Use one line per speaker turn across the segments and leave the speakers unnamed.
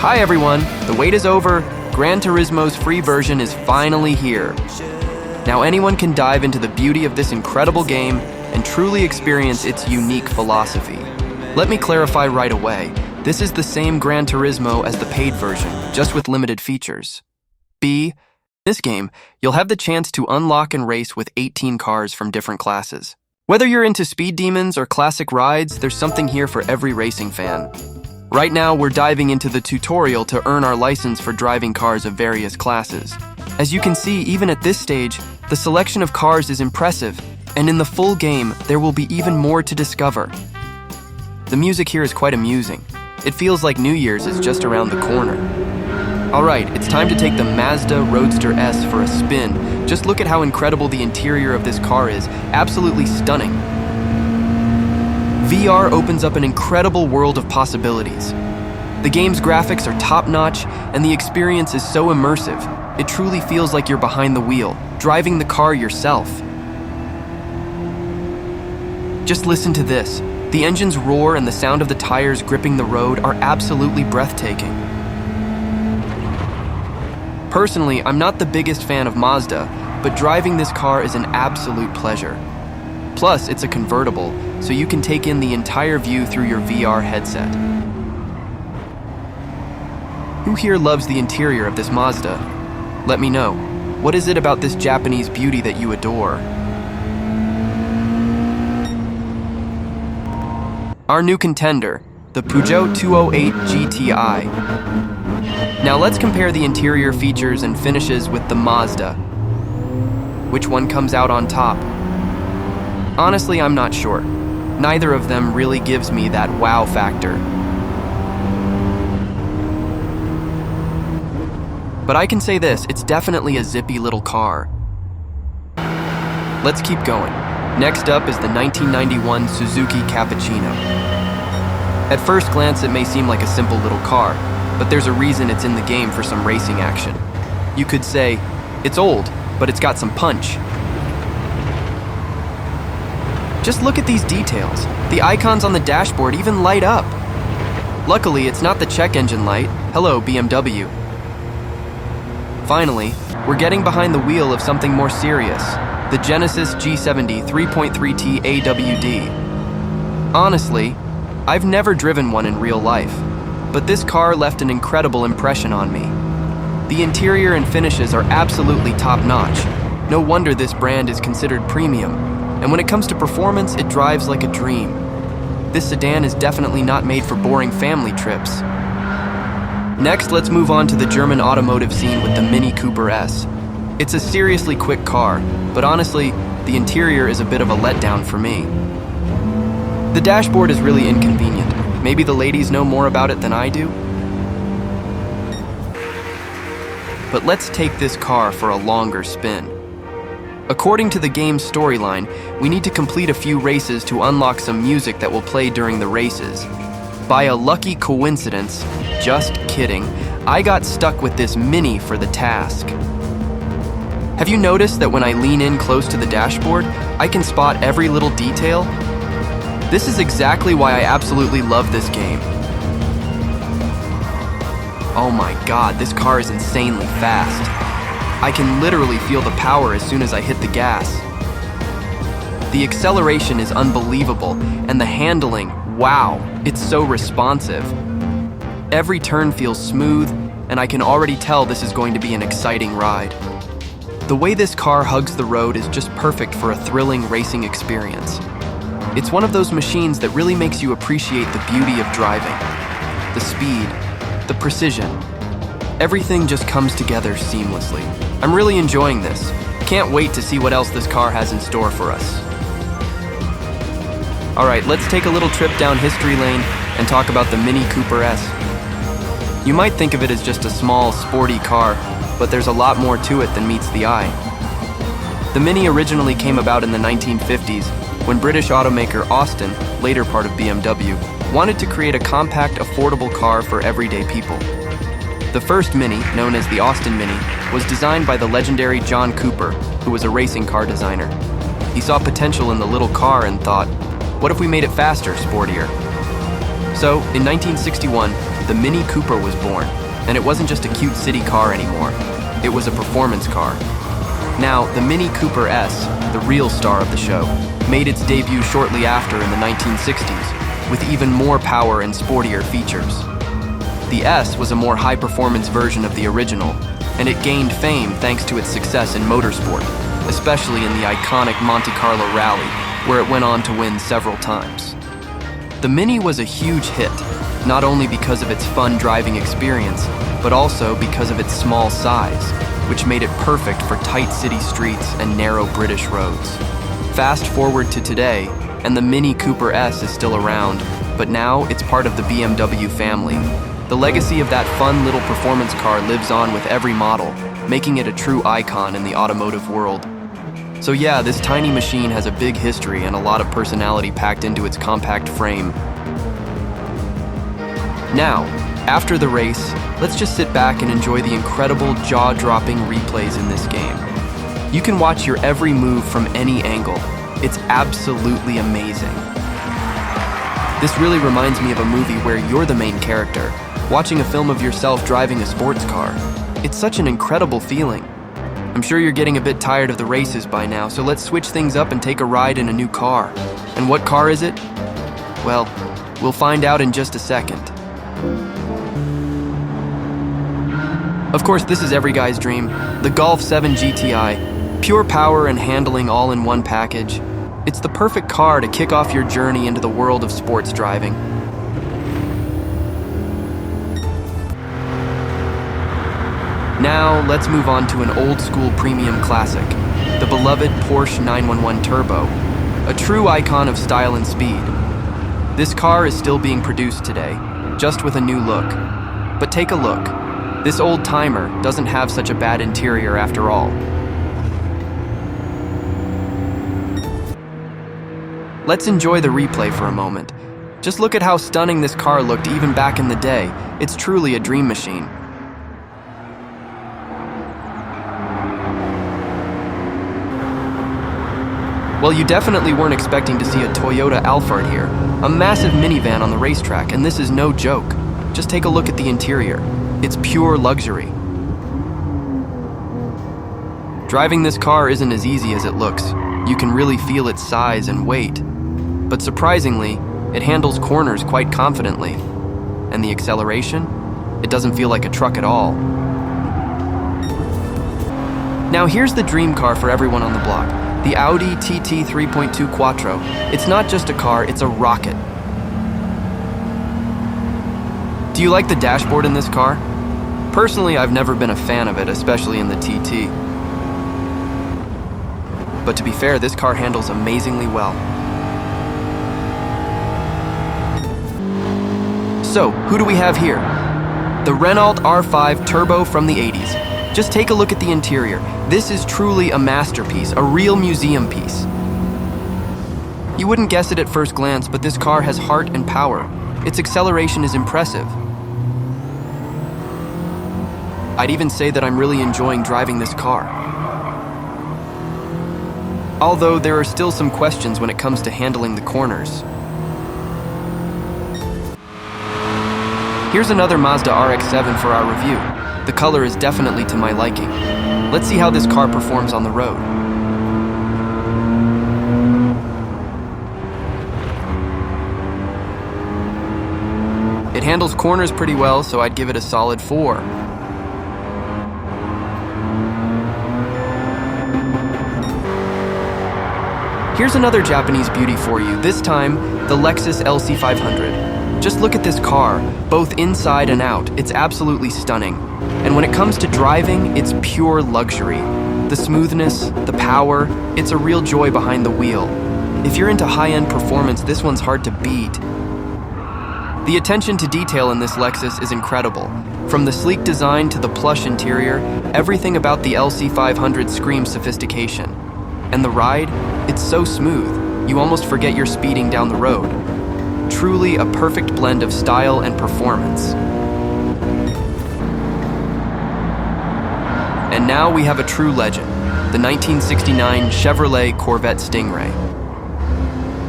Hi everyone, the wait is over. Gran Turismo's free version is finally here. Now anyone can dive into the beauty of this incredible game and truly experience its unique philosophy. Let me clarify right away. This is the same Gran Turismo as the paid version, just with limited features. In this game, you'll have the chance to unlock and race with 18 cars from different classes. Whether you're into speed demons or classic rides, there's something here for every racing fan. Right now, we're diving into the tutorial to earn our license for driving cars of various classes. As you can see, even at this stage, the selection of cars is impressive, and in the full game, there will be even more to discover. The music here is quite amusing. It feels like New Year's is just around the corner. Alright, it's time to take the Mazda Roadster S for a spin. Just look at how incredible the interior of this car is. Absolutely stunning. VR opens up an incredible world of possibilities. The game's graphics are top-notch, and the experience is so immersive. It truly feels like you're behind the wheel, driving the car yourself. Just listen to this. The engine's roar and the sound of the tires gripping the road are absolutely breathtaking. Personally, I'm not the biggest fan of Mazda, but driving this car is an absolute pleasure. Plus, it's a convertible, so you can take in the entire view through your VR headset. Who here loves the interior of this Mazda? Let me know. What is it about this Japanese beauty that you adore? Our new contender, the Peugeot 208 GTI. Now let's compare the interior features and finishes with the Mazda. Which one comes out on top? Honestly, I'm not sure. Neither of them really gives me that wow factor. But I can say this, it's definitely a zippy little car. Let's keep going. Next up is the 1991 Suzuki Cappuccino. At first glance, it may seem like a simple little car, but there's a reason it's in the game for some racing action. You could say, it's old, but it's got some punch. Just look at these details. The icons on the dashboard even light up. Luckily, it's not the check engine light. Hello, BMW. Finally, we're getting behind the wheel of something more serious, the Genesis G70 3.3T AWD. Honestly, I've never driven one in real life, but this car left an incredible impression on me. The interior and finishes are absolutely top-notch. No wonder this brand is considered premium. And when it comes to performance, it drives like a dream. This sedan is definitely not made for boring family trips. Next, let's move on to the German automotive scene with the Mini Cooper S. It's a seriously quick car, but honestly, the interior is a bit of a letdown for me. The dashboard is really inconvenient. Maybe the ladies know more about it than I do? But let's take this car for a longer spin. According to the game's storyline, we need to complete a few races to unlock some music that will play during the races. By a lucky coincidence, just kidding, I got stuck with this Mini for the task. Have you noticed that when I lean in close to the dashboard, I can spot every little detail? This is exactly why I absolutely love this game. Oh my god, this car is insanely fast. I can literally feel the power as soon as I hit the gas. The acceleration is unbelievable, and the handling, wow, it's so responsive. Every turn feels smooth, and I can already tell this is going to be an exciting ride. The way this car hugs the road is just perfect for a thrilling racing experience. It's one of those machines that really makes you appreciate the beauty of driving. The speed, the precision. Everything just comes together seamlessly. I'm really enjoying this. Can't wait to see what else this car has in store for us. Alright, let's take a little trip down history lane and talk about the Mini Cooper S. You might think of it as just a small, sporty car, but there's a lot more to it than meets the eye. The Mini originally came about in the 1950s when British automaker Austin, later part of BMW, wanted to create a compact, affordable car for everyday people. The first Mini, known as the Austin Mini, was designed by the legendary John Cooper, who was a racing car designer. He saw potential in the little car and thought, what if we made it faster, sportier? So, in 1961, the Mini Cooper was born, and it wasn't just a cute city car anymore. It was a performance car. Now, the Mini Cooper S, the real star of the show, made its debut shortly after in the 1960s, with even more power and sportier features. The S was a more high-performance version of the original, and it gained fame thanks to its success in motorsport, especially in the iconic Monte Carlo Rally, where it went on to win several times. The Mini was a huge hit, not only because of its fun driving experience, but also because of its small size, which made it perfect for tight city streets and narrow British roads. Fast forward to today, and the Mini Cooper S is still around, but now it's part of the BMW family. The legacy of that fun little performance car lives on with every model, making it a true icon in the automotive world. So yeah, this tiny machine has a big history and a lot of personality packed into its compact frame. Now, after the race, let's just sit back and enjoy the incredible jaw-dropping replays in this game. You can watch your every move from any angle. It's absolutely amazing. This really reminds me of a movie where you're the main character, watching a film of yourself driving a sports car. It's such an incredible feeling. I'm sure you're getting a bit tired of the races by now, so let's switch things up and take a ride in a new car. And what car is it? Well, we'll find out in just a second. Of course, this is every guy's dream, the Golf VII GTI. Pure power and handling all in one package. It's the perfect car to kick off your journey into the world of sports driving. Now, let's move on to an old-school premium classic, the beloved Porsche 911 Turbo, a true icon of style and speed. This car is still being produced today, just with a new look. But take a look. This old-timer doesn't have such a bad interior after all. Let's enjoy the replay for a moment. Just look at how stunning this car looked even back in the day. It's truly a dream machine. Well, you definitely weren't expecting to see a Toyota Alphard here, a massive minivan on the racetrack, and this is no joke. Just take a look at the interior. It's pure luxury. Driving this car isn't as easy as it looks. You can really feel its size and weight. But surprisingly, it handles corners quite confidently. And the acceleration? It doesn't feel like a truck at all. Now here's the dream car for everyone on the block. The Audi TT 3.2 Quattro. It's not just a car, it's a rocket. Do you like the dashboard in this car? Personally, I've never been a fan of it, especially in the TT. But to be fair, this car handles amazingly well. So, who do we have here? The Renault R5 Turbo from the 80s. Just take a look at the interior. This is truly a masterpiece, a real museum piece. You wouldn't guess it at first glance, but this car has heart and power. Its acceleration is impressive. I'd even say that I'm really enjoying driving this car. Although there are still some questions when it comes to handling the corners. Here's another Mazda RX-7 for our review. The color is definitely to my liking. Let's see how this car performs on the road. It handles corners pretty well, so I'd give it a solid 4. Here's another Japanese beauty for you, this time the Lexus LC500. Just look at this car, both inside and out. It's absolutely stunning. And when it comes to driving, it's pure luxury. The smoothness, the power, it's a real joy behind the wheel. If you're into high-end performance, this one's hard to beat. The attention to detail in this Lexus is incredible. From the sleek design to the plush interior, everything about the LC500 screams sophistication. And the ride, it's so smooth, you almost forget you're speeding down the road. Truly a perfect blend of style and performance. And now we have a true legend, the 1969 Chevrolet Corvette Stingray.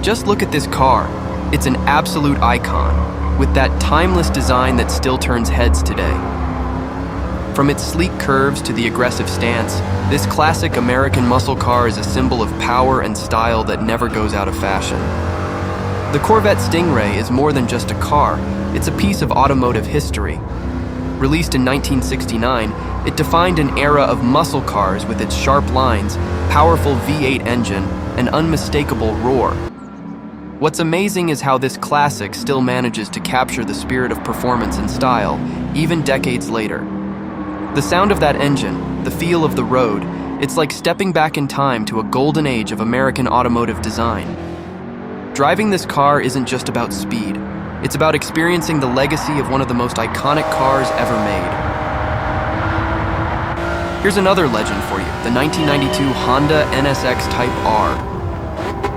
Just look at this car. It's an absolute icon. with that timeless design that still turns heads today. From its sleek curves to the aggressive stance, this classic American muscle car is a symbol of power and style that never goes out of fashion. The Corvette Stingray is more than just a car, it's a piece of automotive history. Released in 1969, it defined an era of muscle cars with its sharp lines, powerful V8 engine, and unmistakable roar. What's amazing is how this classic still manages to capture the spirit of performance and style, even decades later. The sound of that engine, the feel of the road, it's like stepping back in time to a golden age of American automotive design. Driving this car isn't just about speed. It's about experiencing the legacy of one of the most iconic cars ever made. Here's another legend for you, the 1992 Honda NSX Type R.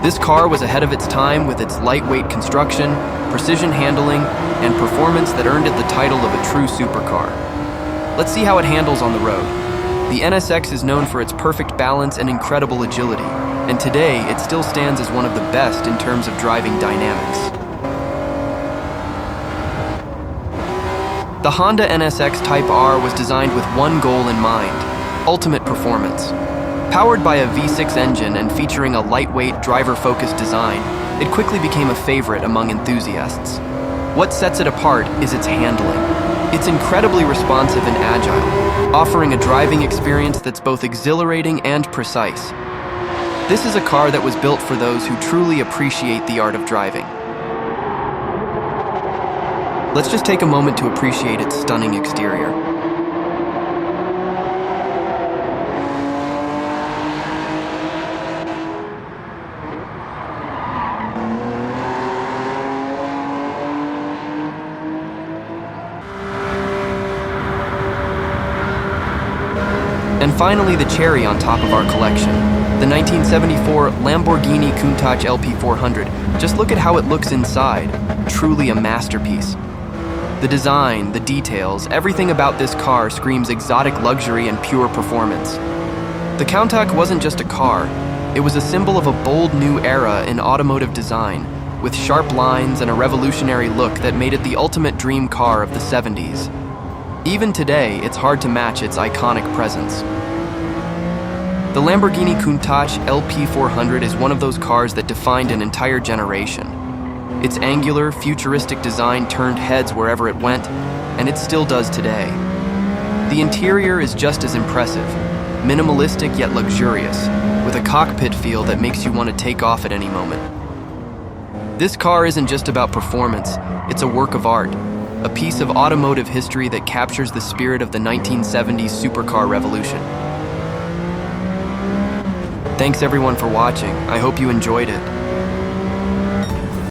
This car was ahead of its time with its lightweight construction, precision handling, and performance that earned it the title of a true supercar. Let's see how it handles on the road. The NSX is known for its perfect balance and incredible agility, and today it still stands as one of the best in terms of driving dynamics. The Honda NSX Type R was designed with one goal in mind: ultimate performance. Powered by a V6 engine and featuring a lightweight, driver-focused design, it quickly became a favorite among enthusiasts. What sets it apart is its handling. It's incredibly responsive and agile, offering a driving experience that's both exhilarating and precise. This is a car that was built for those who truly appreciate the art of driving. Let's just take a moment to appreciate its stunning exterior. And finally, the cherry on top of our collection, the 1974 Lamborghini Countach LP400. Just look at how it looks inside. Truly a masterpiece. The design, the details, everything about this car screams exotic luxury and pure performance. The Countach wasn't just a car, it was a symbol of a bold new era in automotive design, with sharp lines and a revolutionary look that made it the ultimate dream car of the 70s. Even today, it's hard to match its iconic presence. The Lamborghini Countach LP400 is one of those cars that defined an entire generation. Its angular, futuristic design turned heads wherever it went, and it still does today. The interior is just as impressive, minimalistic yet luxurious, with a cockpit feel that makes you want to take off at any moment. This car isn't just about performance, it's a work of art, a piece of automotive history that captures the spirit of the 1970s supercar revolution. Thanks everyone for watching. I hope you enjoyed it.